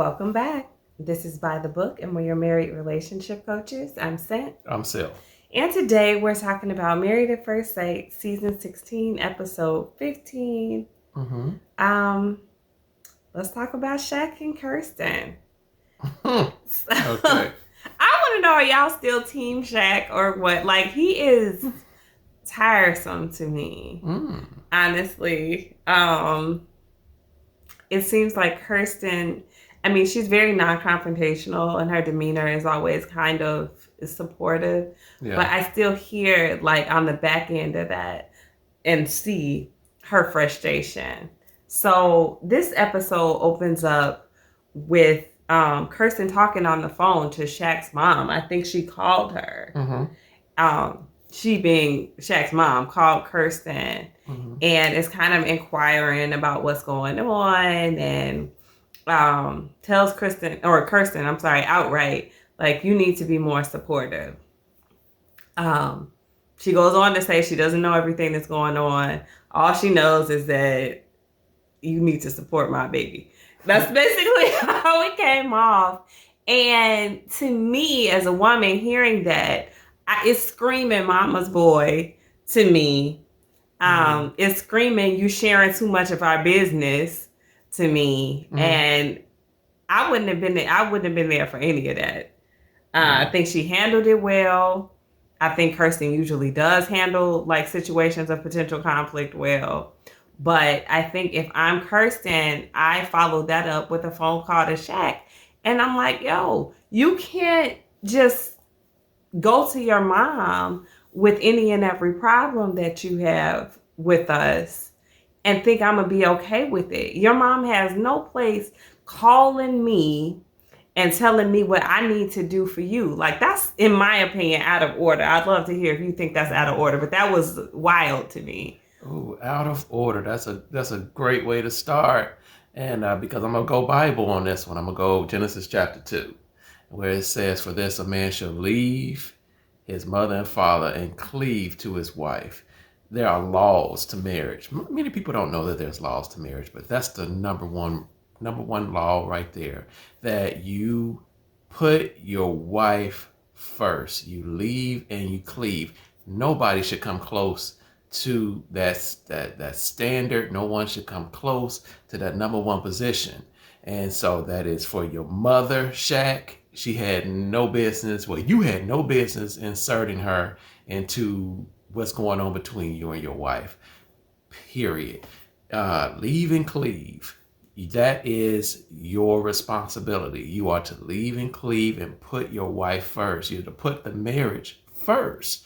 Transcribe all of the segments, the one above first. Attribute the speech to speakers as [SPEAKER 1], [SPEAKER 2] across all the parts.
[SPEAKER 1] Welcome back. This is By the Book, and we're your married relationship coaches. I'm Sent.
[SPEAKER 2] I'm Sil.
[SPEAKER 1] And today we're talking about Married at First Sight, Season 16, Episode 15. Let's talk about Shaq and Kirsten.
[SPEAKER 2] Okay.
[SPEAKER 1] I want to know, are y'all still Team Shaq or what? Like, he is tiresome to me, honestly. It seems like Kirsten, I mean, she's very non-confrontational and her demeanor is always kind of supportive. Yeah. But I still hear, like, on the back end of that and see her frustration. So this episode opens up with Kirsten talking on the phone to Shaq's mom. I think she called her. She being Shaq's mom called Kirsten and is kind of inquiring about what's going on and tells Kirsten outright, like, you need to be more supportive. She goes on to say she doesn't know everything that's going on. All she knows is that you need to support my baby. That's basically how it came off. And to me, as a woman, hearing that, it's screaming mama's boy to me. It's screaming you sharing too much of our business to me. And I wouldn't have been there for any of that. I think she handled it well. I think Kirsten usually does handle like situations of potential conflict well. But I think if I'm Kirsten, I followed that up with a phone call to Shaq. And I'm like, yo, you can't just go to your mom with any and every problem that you have with us and think I'm going to be okay with it. Your mom has no place calling me and telling me what I need to do for you. Like, that's, in my opinion, out of order. I'd love to hear if you think that's out of order, but that was wild to me.
[SPEAKER 2] Ooh, out of order. That's a great way to start. And because I'm going to go Bible on this one, I'm going to go Genesis chapter 2, where it says, for this a man shall leave his mother and father and cleave to his wife. There are laws to marriage. Many people don't know that there's laws to marriage, but that's the number one law right there, that you put your wife first. You leave and you cleave. Nobody should come close to that standard. No one should come close to that number one position. And so that is for your mother, Shaq. She had no business, well, you had no business inserting her into what's going on between you and your wife, period. Leave and cleave. That is your responsibility. You are to leave and cleave and put your wife first. You're to put the marriage first.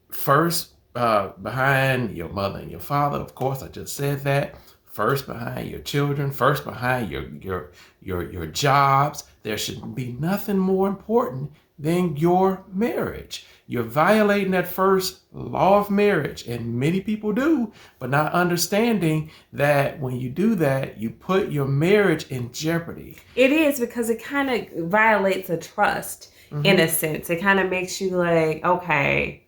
[SPEAKER 2] First, behind your mother and your father. Of course, I just said that. First behind your children. First behind your jobs. There should be nothing more important than your marriage. You're violating that first law of marriage, and many people do, but not understanding that when you do that, you put your marriage in jeopardy.
[SPEAKER 1] It is, because it kind of violates a trust in a sense. It kind of makes you like, okay,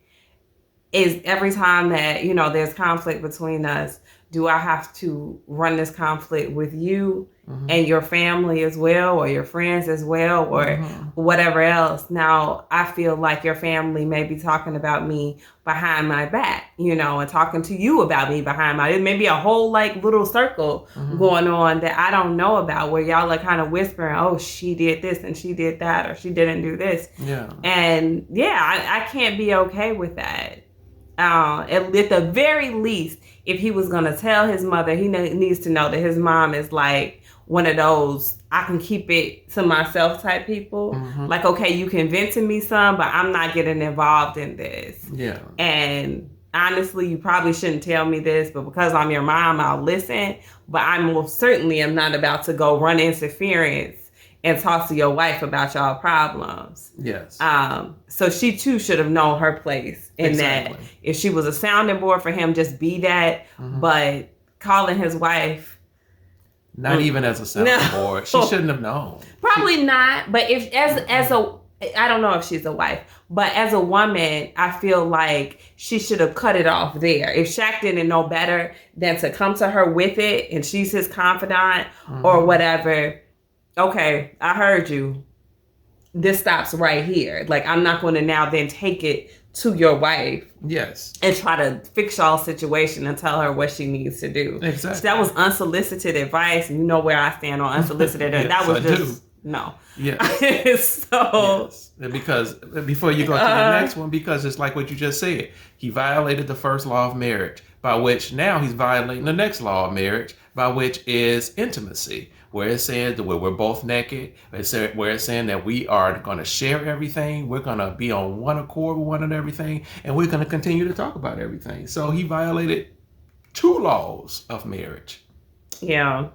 [SPEAKER 1] is every time that, there's conflict between us, do I have to run this conflict with you and your family as well, or your friends as well, or whatever else? Now, I feel like your family may be talking about me behind my back, and talking to you about me behind my, it may be a whole like little circle going on that I don't know about, where y'all are kind of whispering, oh, she did this and she did that, or she didn't do this. Yeah. And I can't be okay with that. At the very least, if he was going to tell his mother, he needs to know that his mom is like one of those, I can keep it to myself type people. Like, okay, you can vent to me some, but I'm not getting involved in this. Yeah. And honestly, you probably shouldn't tell me this, but because I'm your mom, I'll listen. But I most certainly am not about to go run interference and talk to your wife about y'all problems. Yes. So she too should have known her place in that. If she was a sounding board for him, just be that. But calling his wife,
[SPEAKER 2] not even as a sounding board, she shouldn't have known.
[SPEAKER 1] Probably not. But if as a, I don't know if she's a wife, but as a woman, I feel like she should have cut it off there. If Shaq didn't know better than to come to her with it, and she's his confidant or whatever, okay, I heard you. This stops right here. Like, I'm not going to now then take it to your wife.
[SPEAKER 2] Yes.
[SPEAKER 1] And try to fix y'all situation and tell her what she needs to do.
[SPEAKER 2] Exactly.
[SPEAKER 1] So that was unsolicited advice. And you know where I stand on unsolicited advice.
[SPEAKER 2] Yes,
[SPEAKER 1] that was
[SPEAKER 2] I
[SPEAKER 1] just,
[SPEAKER 2] do.
[SPEAKER 1] no.
[SPEAKER 2] Yes.
[SPEAKER 1] So.
[SPEAKER 2] Yes. Because before you go to the next one, because it's like what you just said. He violated the first law of marriage, by which now he's violating the next law of marriage, by which is intimacy. Where it says that we're both naked, where it's saying that we are going to share everything, we're going to be on one accord with one and everything, and we're going to continue to talk about everything. So he violated 2 laws of marriage.
[SPEAKER 1] Yeah.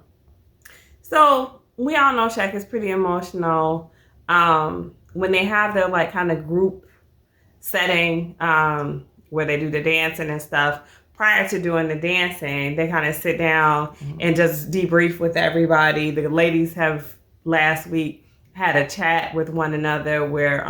[SPEAKER 1] So we all know Shaq is pretty emotional. When they have their like kind of group setting where they do the dancing and stuff, prior to doing the dancing, they kind of sit down and just debrief with everybody. The ladies have last week had a chat with one another where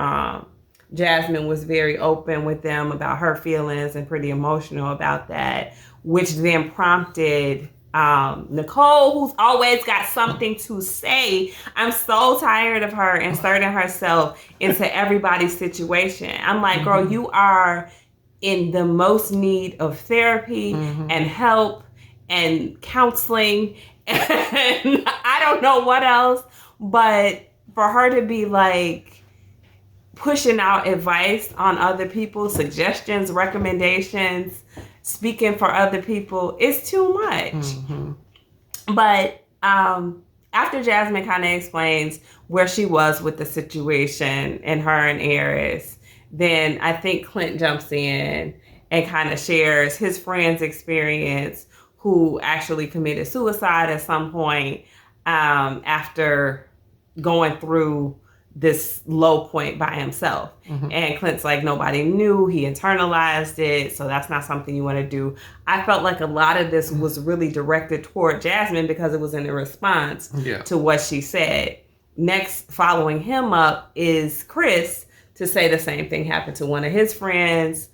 [SPEAKER 1] Jasmine was very open with them about her feelings and pretty emotional about that, which then prompted Nicole, who's always got something to say. I'm so tired of her inserting herself into everybody's situation. I'm like, girl, you are in the most need of therapy and help and counseling and I don't know what else, but for her to be like pushing out advice on other people, suggestions, recommendations, speaking for other people, it's too much. But after Jasmine kind of explains where she was with the situation and her and Eris, then I think Clint jumps in and kind of shares his friend's experience who actually committed suicide at some point after going through this low point by himself. And Clint's like, nobody knew, he internalized it, so that's not something you want to do. I felt like a lot of this was really directed toward Jasmine because it was in a response to what she said. Next, following him up is Chris to say the same thing happened to one of his friends.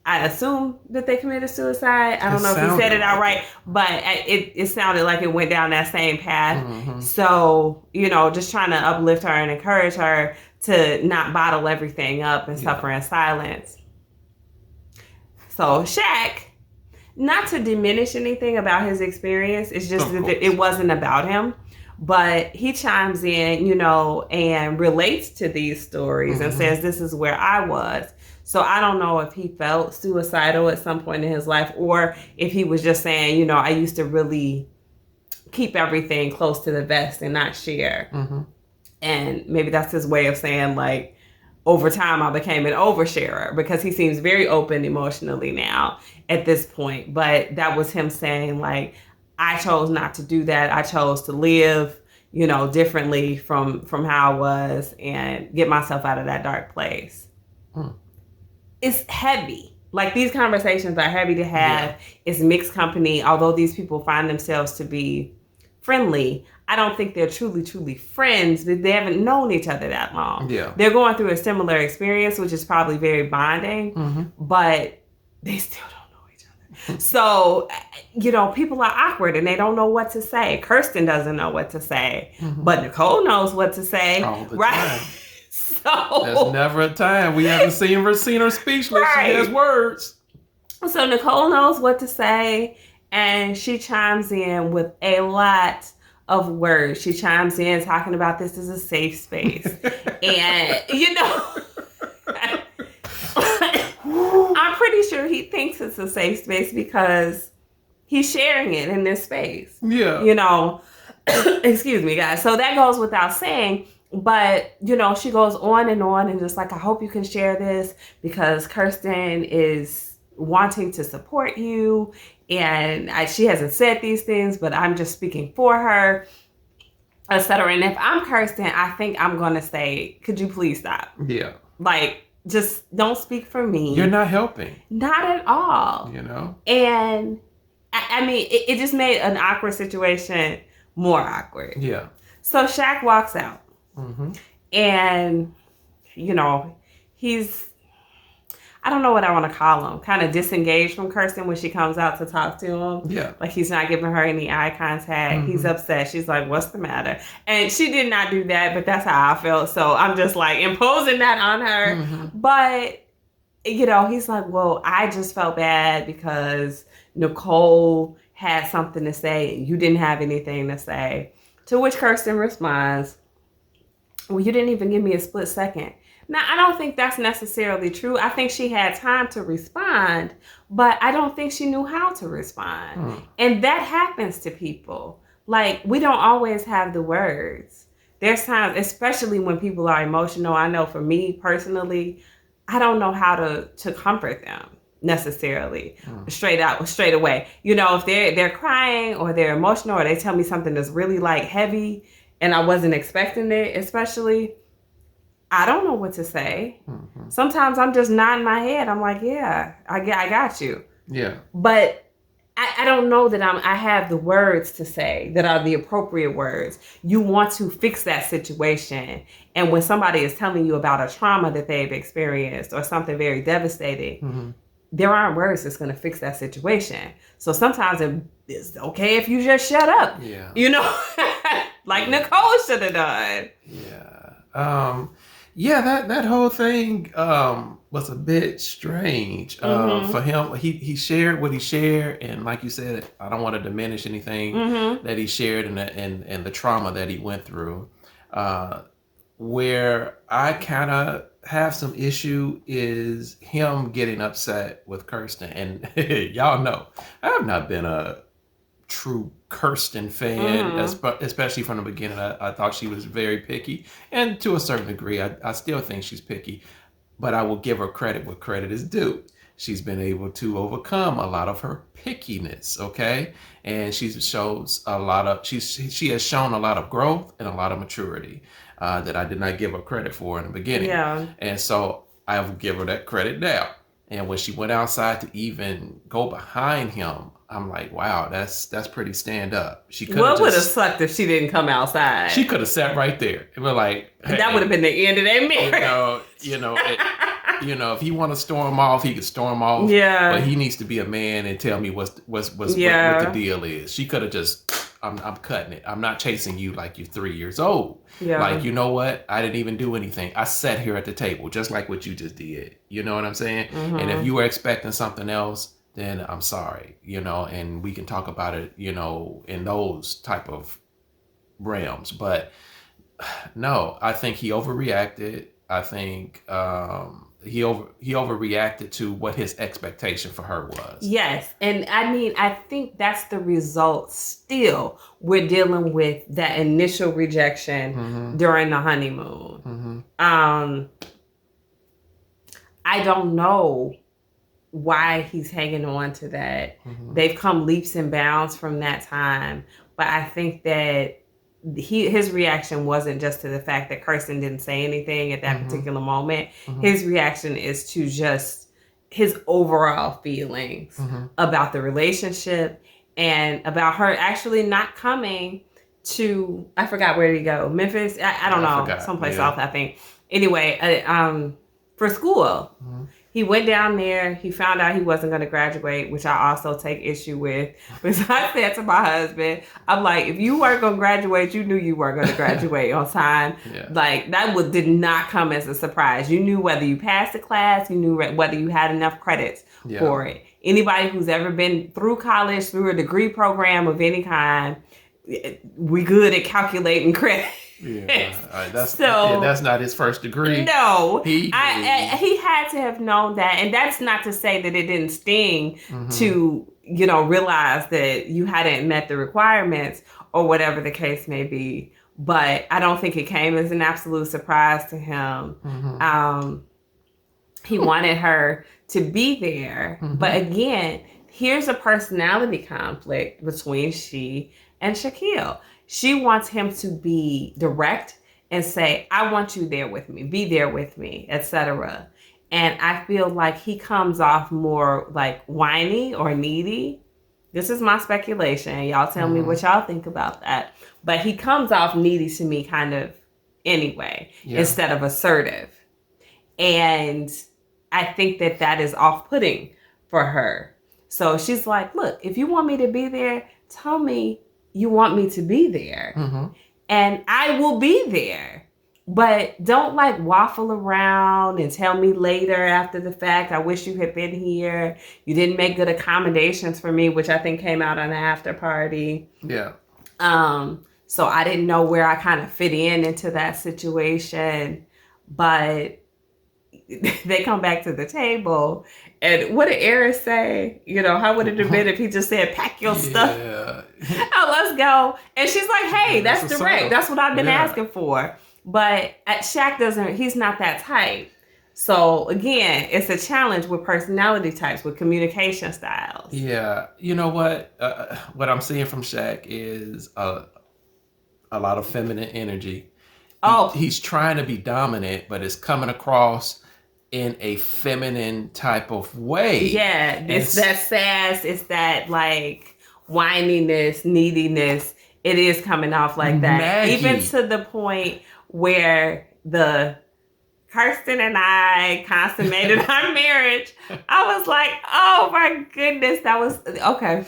[SPEAKER 1] I assume that they committed suicide. I don't know if he said it outright, but it sounded like it went down that same path. So, you know, just trying to uplift her and encourage her to not bottle everything up and suffer in silence. So Shaq, not to diminish anything about his experience, it's just that it wasn't about him. But he chimes in, you know, and relates to these stories and says, this is where I was. So I don't know if he felt suicidal at some point in his life or if he was just saying, you know, I used to really keep everything close to the vest and not share. And maybe that's his way of saying, like, over time I became an oversharer because he seems very open emotionally now at this point. But that was him saying, like, I chose not to do that. I chose to live, you know, differently from how I was and get myself out of that dark place. It's heavy. Like, these conversations are heavy to have. It's mixed company. Although these people find themselves to be friendly, I don't think they're truly, truly friends. They haven't known each other that long. They're going through a similar experience, which is probably very bonding, but they still don't. So, you know, people are awkward and they don't know what to say. Kirsten doesn't know what to say, but Nicole knows what to say.
[SPEAKER 2] All the
[SPEAKER 1] right?
[SPEAKER 2] time.
[SPEAKER 1] So
[SPEAKER 2] there's never a time we haven't seen her speechless. She has words.
[SPEAKER 1] So Nicole knows what to say, and she chimes in with a lot of words. She chimes in talking about this is a safe space, and you know. I'm pretty sure he thinks it's a safe space because he's sharing it in this space. You know, excuse me, guys. So that goes without saying. But, you know, she goes on and just like, I hope you can share this because Kirsten is wanting to support you. And she hasn't said these things, but I'm just speaking for her, etc. And if I'm Kirsten, I think I'm going to say, could you please stop? Like, just don't speak for me.
[SPEAKER 2] You're not helping.
[SPEAKER 1] Not at all.
[SPEAKER 2] You know?
[SPEAKER 1] And I mean, it just made an awkward situation more awkward. So Shaq walks out. And, you know, I don't know what I want to call him, kind of disengaged from Kirsten when she comes out to talk to him.
[SPEAKER 2] Yeah.
[SPEAKER 1] Like he's not giving her any eye contact. He's upset. She's like, what's the matter? And she did not do that, but that's how I felt. So I'm just like imposing that on her. But, you know, he's like, well, I just felt bad because Nicole had something to say and you didn't have anything to say. To which Kirsten responds, well, you didn't even give me a split second. Now, I don't think that's necessarily true. I think she had time to respond, but I don't think she knew how to respond. And that happens to people. Like, we don't always have the words. There's times, especially when people are emotional. I know for me personally, I don't know how to comfort them necessarily straight away. You know, if they're crying or they're emotional or they tell me something that's really like heavy and I wasn't expecting it, especially, I don't know what to say. Sometimes I'm just nodding my head. I'm like, yeah, I got you.
[SPEAKER 2] Yeah.
[SPEAKER 1] But I don't know that I have the words to say that are the appropriate words. You want to fix that situation. And when somebody is telling you about a trauma that they've experienced or something very devastating, there aren't words that's going to fix that situation. So sometimes it's okay if you just shut up.
[SPEAKER 2] Yeah.
[SPEAKER 1] You know, like Nicole should have done.
[SPEAKER 2] Yeah. That whole thing was a bit strange for him. He shared what he shared, and like you said, I don't want to diminish anything that he shared and the trauma that he went through. Where I kind of have some issue is him getting upset with Kirsten, and y'all know I have not been a true Kirsten fan, especially from the beginning. I thought she was very picky, and to a certain degree, I still think she's picky, but I will give her credit where credit is due. She's been able to overcome a lot of her pickiness, okay? And she has shown a lot of growth and a lot of maturity that I did not give her credit for in the beginning.
[SPEAKER 1] Yeah.
[SPEAKER 2] And so I will give her that credit now. And when she went outside to even go behind him, I'm like, wow, that's pretty stand up.
[SPEAKER 1] What would have sucked if she didn't come outside?
[SPEAKER 2] She could have sat right there and been like, hey,
[SPEAKER 1] that would have been the end of their marriage.
[SPEAKER 2] If he want to storm off, he could storm off.
[SPEAKER 1] Yeah.
[SPEAKER 2] But he needs to be a man and tell me what the deal is. She could have just, I'm cutting it. I'm not chasing you like you're 3 years old.
[SPEAKER 1] Yeah.
[SPEAKER 2] Like, you know what? I didn't even do anything. I sat here at the table, just like what you just did. You know what I'm saying? And if you were expecting something else, then I'm sorry, and we can talk about it, in those type of realms. But no, I think he overreacted. I think he overreacted to what his expectation for her was. Yes.
[SPEAKER 1] And I mean, I think that's the result still. We're dealing with that initial rejection during the honeymoon. I don't know why he's hanging on to that. They've come leaps and bounds from that time. But I think that his reaction wasn't just to the fact that Kirsten didn't say anything at that particular moment. His reaction is to just his overall feelings about the relationship and about her actually not coming to, I forgot where to go, Memphis? I don't know, someplace else, I think. Anyway, for school. He went down there. He found out he wasn't going to graduate, which I also take issue with. Because I said to my husband, I'm like, if you weren't going to graduate, you knew you weren't going to graduate on time.
[SPEAKER 2] Yeah.
[SPEAKER 1] Like, that did not come as a surprise. You knew whether you passed the class, you knew whether you had enough credits for it. Anybody who's ever been through college, through a degree program of any kind, we good at calculating credit.
[SPEAKER 2] That's not his first degree.
[SPEAKER 1] No, he had to have known that, and that's not to say that it didn't sting to realize that you hadn't met the requirements or whatever the case may be. But I don't think it came as an absolute surprise to him. He wanted her to be there, but again, here's a personality conflict between she and Shaquille. She wants him to be direct and say, I want you there with me, be there with me, etc. And I feel like he comes off more like whiny or needy. This is my speculation. Y'all tell me what y'all think about that. But he comes off needy to me kind of anyway, instead of assertive. And I think that is off-putting for her. So she's like, look, if you want me to be there, tell me you want me to be there.
[SPEAKER 2] Mm-hmm.
[SPEAKER 1] And I will be there. But don't like waffle around and tell me later after the fact, I wish you had been here. You didn't make good accommodations for me, which I think came out on the after party.
[SPEAKER 2] Yeah.
[SPEAKER 1] So I didn't know where I kind of fit into that situation. But they come back to the table. And what did Eris say? You know, how would it have been if he just said, pack your stuff? Oh, let's go. And she's like, hey, that's direct. That's what I've been asking for. But Shaq he's not that type. So again, it's a challenge with personality types, with communication styles.
[SPEAKER 2] Yeah. You know what? What I'm seeing from Shaq is a lot of feminine energy. He's trying to be dominant, but it's coming across in a feminine type of way.
[SPEAKER 1] Yeah. It's that sass. It's that like whininess, neediness. It is coming off like that.
[SPEAKER 2] Naggy.
[SPEAKER 1] Even to the point where the Kirsten and I consummated our marriage. I was like, oh my goodness, that was okay.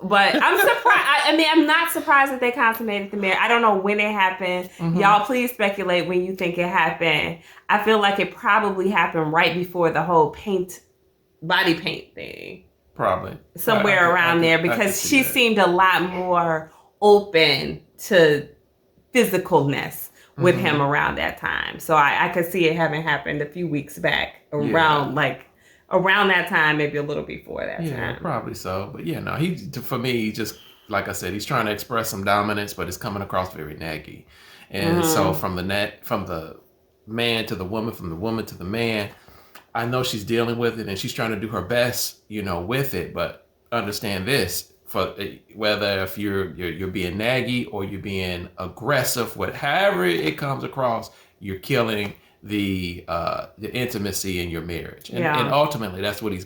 [SPEAKER 1] But I'm surprised. I'm not surprised that they consummated the marriage. I don't know when it happened. Mm-hmm. Y'all, please speculate when you think it happened. I feel like it probably happened right before the whole body paint thing.
[SPEAKER 2] Probably.
[SPEAKER 1] Somewhere around there, because she seemed a lot more open to physicalness with him around that time. So I could see it having happened a few weeks back around that time, maybe a little before that time.
[SPEAKER 2] Yeah, probably so. But yeah, no, for me, just like I said, he's trying to express some dominance, but it's coming across very naggy. And so from the man to the woman, from the woman to the man, I know she's dealing with it and she's trying to do her best, with it. But understand this. For whether if you're being naggy or you're being aggressive, however it comes across, you're killing the intimacy in your marriage, and ultimately that's what he's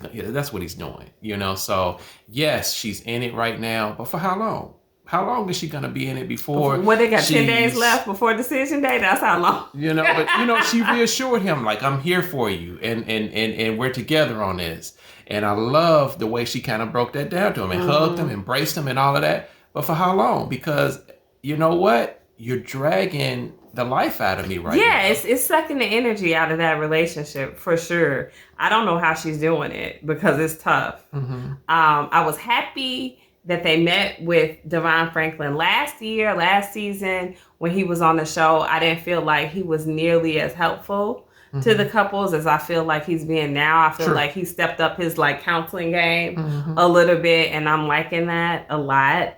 [SPEAKER 2] doing. So yes, she's in it right now, but for how long? How long is she gonna be in it before?
[SPEAKER 1] Well, they got 10 days left before decision day. That's how long.
[SPEAKER 2] But she reassured him, like, I'm here for you, and we're together on this. And I love the way she kind of broke that down to him and hugged him, embraced him, and all of that. But for how long? Because you know what? You're dragging the life out of me right now.
[SPEAKER 1] Yeah, it's sucking the energy out of that relationship for sure. I don't know how she's doing it because it's tough. Mm-hmm. I was happy that they met with Devon Franklin last season when he was on the show. I didn't feel like he was nearly as helpful to the couples as I feel like he's being now. I feel like he stepped up his like counseling game a little bit, and I'm liking that a lot.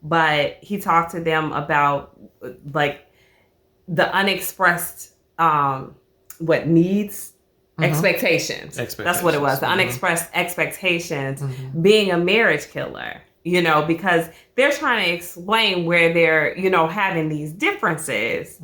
[SPEAKER 1] But he talked to them about like the unexpressed needs. Expectations. That's what it was. The unexpressed expectations being a marriage killer, because they're trying to explain where they're, having these differences.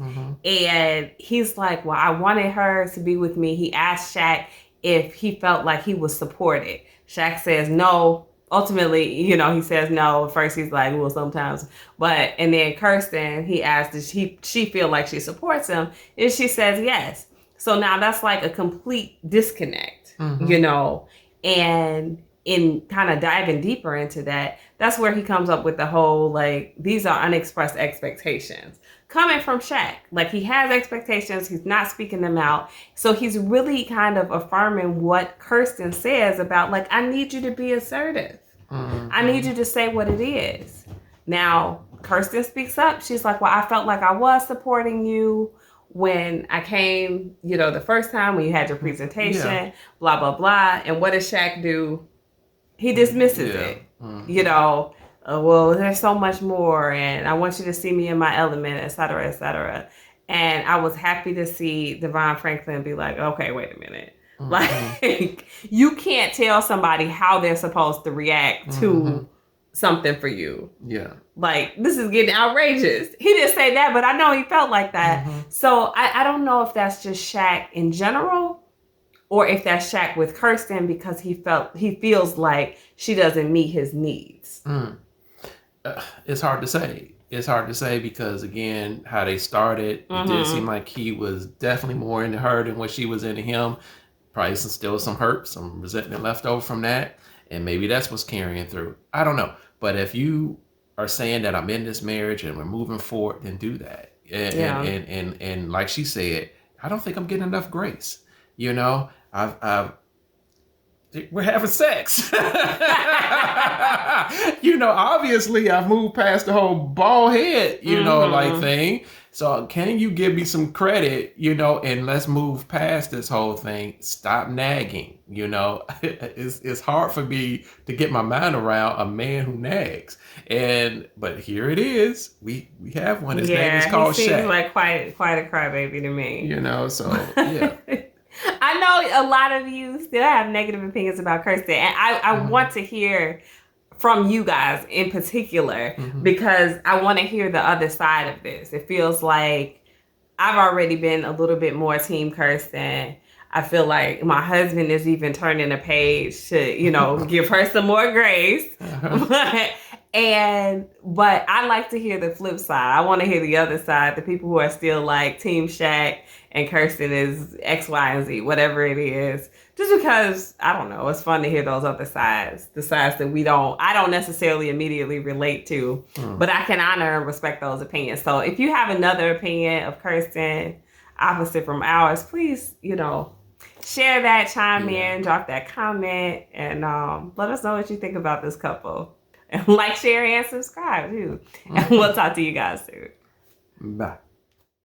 [SPEAKER 1] And he's like, well, I wanted her to be with me. He asked Shaq if he felt like he was supported. Shaq says no. Ultimately, he says no. At first he's like, well, sometimes. And then Kirsten, he asked, does she feel like she supports him? And she says yes. So now that's like a complete disconnect, and in kind of diving deeper into that, that's where he comes up with the whole, like, these are unexpressed expectations coming from Shaq. Like, he has expectations. He's not speaking them out. So he's really kind of affirming what Kirsten says about, like, I need you to be assertive. I need you to say what it is. Now, Kirsten speaks up. She's like, well, I felt like I was supporting you when I came, the first time when you had your presentation, blah, blah, blah. And what does Shaq do? He dismisses it. Well, there's so much more, and I want you to see me in my element, et cetera, et cetera. And I was happy to see Devon Franklin be like, okay, wait a minute. Like, you can't tell somebody how they're supposed to react to something for you.
[SPEAKER 2] Yeah.
[SPEAKER 1] Like, this is getting outrageous. He didn't say that, but I know he felt like that. So I don't know if that's just Shaq in general or if that's Shaq with Kirsten because he feels like she doesn't meet his needs.
[SPEAKER 2] It's hard to say. It's hard to say because, again, how they started, it did seem like he was definitely more into her than what she was into him. Probably still some hurt, some resentment left over from that. And maybe that's what's carrying through. I don't know. But if you are saying that I'm in this marriage and we're moving forward, then do that. And like she said, I don't think I'm getting enough grace. You know, we're having sex. You know, obviously I've moved past the whole bald head, you know, like thing. So can you give me some credit, you know, and let's move past this whole thing. Stop nagging, you know. It's hard for me to get my mind around a man who nags. But here it is. We have one. His name is called Shaq.
[SPEAKER 1] He seems like quite a crybaby to me.
[SPEAKER 2] You know, so yeah.
[SPEAKER 1] I know a lot of you still have negative opinions about Kirsten, and I want to hear from you guys in particular, because I want to hear the other side of this. It feels like I've already been a little bit more team Kirsten. I feel like my husband is even turning a page to, you know, give her some more grace. But I like to hear the flip side. I want to hear the other side, the people who are still like Team Shaq and Kirsten is X, Y, and Z, whatever it is. Just because, I don't know, it's fun to hear those other sides, the sides that I don't necessarily immediately relate to, but I can honor and respect those opinions. So if you have another opinion of Kirsten opposite from ours, please, you know, share that, chime in, drop that comment, and let us know what you think about this couple. And like, share, and subscribe too. And we'll talk to you guys soon.
[SPEAKER 2] Bye.